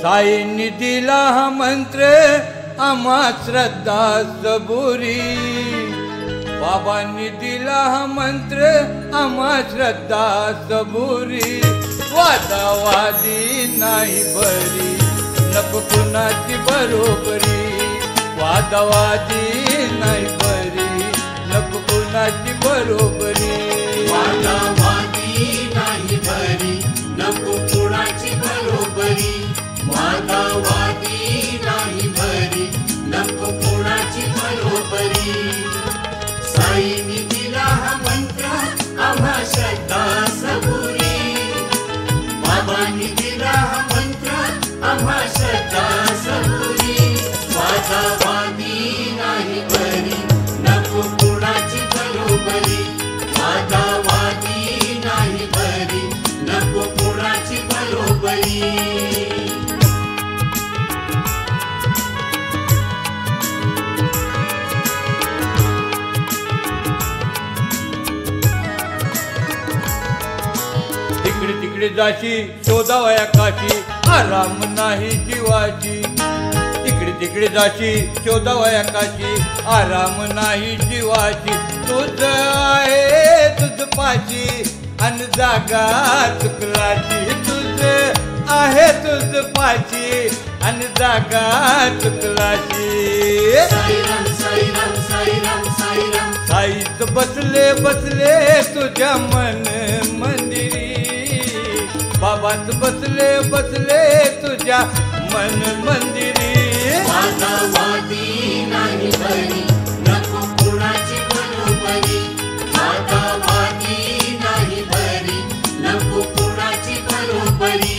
साईंनी दिला हा मंत्र आम्हा श्रद्धा सबुरी, बाबांनी दिला हा मंत्र आम्हा श्रद्धा सबुरी। वादावादी नाही बरी नको कुणाची बरोबरी, वादावादी नाही बरी नको कुणाची बरोबरी, वादावादी नाही बरी नको कुणाची बरोबरी, वादावादी नाही बरी नको कुणाची बरोबरी। साईंनी दिला हा मंत्र आम्हा श्रद्धा सबुरी, बाबांनी दिला हा मंत्र आम्हा श्रद्धा सबुरी। वादावादी नाही बरी नको कुणाची बरोबरी, वादावादी नाही बरी नको कुणाची बरोबरी। तिकडे तिकडे जाशी शोधावया काशी आराम नाही जीवाची, तिकडे तिकडे जाशी शोधावया काशी आराम नाही जीवाची। तुझ आहे तुझ पाशी अन जागा चुकलाची, तुझ आहे तुझ पाशी अन जागा चुकलाची। साईराम साईराम साईराम साईराम साईत बसले बसले तुझ्या मन मंदिरी, बाबात बसले बसले तुझ्या मन मंदिरी। वादावादी नाही बरी नको कुणाची बरोबरी, वादावादी नाही बरी नको कुणाची बरोबरी।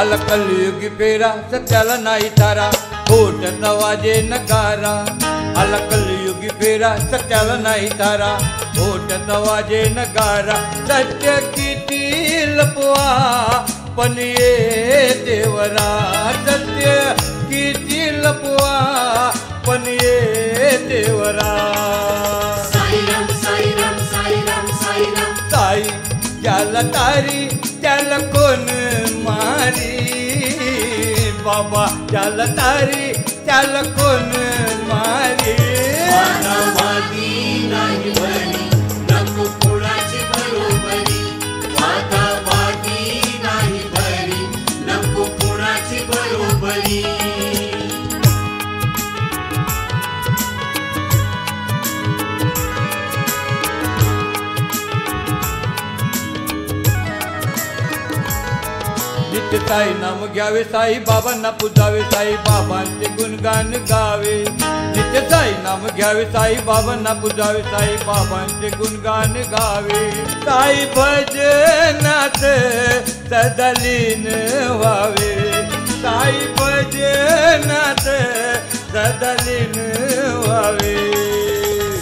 आला कलयुगी फेरा सत्याला नाही तारा खोट नवाजे नकारा, आला कलयुगी फेरा सत्याला नाही तारा खोट नवाजे नकारा। सत्य किती लपवा पण ये देवरा, सत्य किती लपवा पण ये देवरा। साईराम साईराम साईराम साईराम साई ज्याला तारी त्याला कोण मारी, बाबा ज्याला तारी त्याला कोण मारी। वादावादी नाही बरी नको कुणाची बरोबरी, वादावादी नाही बरी नको कुणाची बरोबरी। नित्य साई नाम घ्यावे साई बाबांना पूजावे साई बाबांचे गुणगान गावे, नित्य साई नाम घ्यावे साई बाबांना पूजावे साई बाबांचे गुणगान गावे। साई भजनात सदलीन व्हावे, साई भजनात सदलीन व्हावे।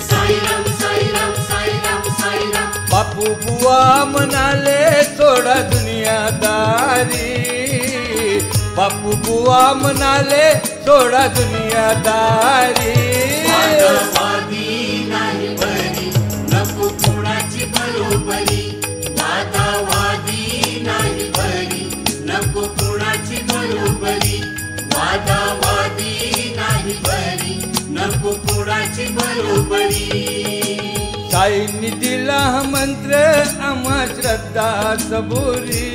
साईराम साईराम साईराम साईराम बापू बुवा म्हणाले सोडा दुनियादारी, बापू बुवा म्हणाले सोडा दुनियादारी। वादावादी नाही बरी नको कुणाची बरोबरी, वादावादी नाही बरी नको कुणाची बरोबरी, वादावादी नाही बरी नको कुणाची बरोबरी। साईंनी दिला हा मंत्र आम्हा श्रद्धा सबुरी,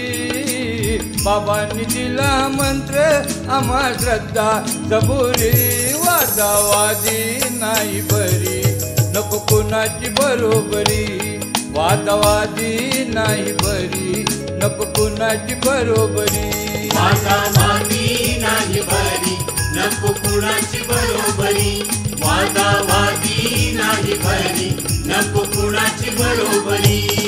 बाबांनी दिला हा मंत्र आम्हा श्रद्धा सबुरी। वादावादी नाही बरी नको कुणाची बरोबरी, वादावादी नाही बरी नको कुणाची बरोबरी, वादावादी नाही बरी नको कुणाची बरोबरी, वादावादी नाही बरी नको कुणाची बरोबरी।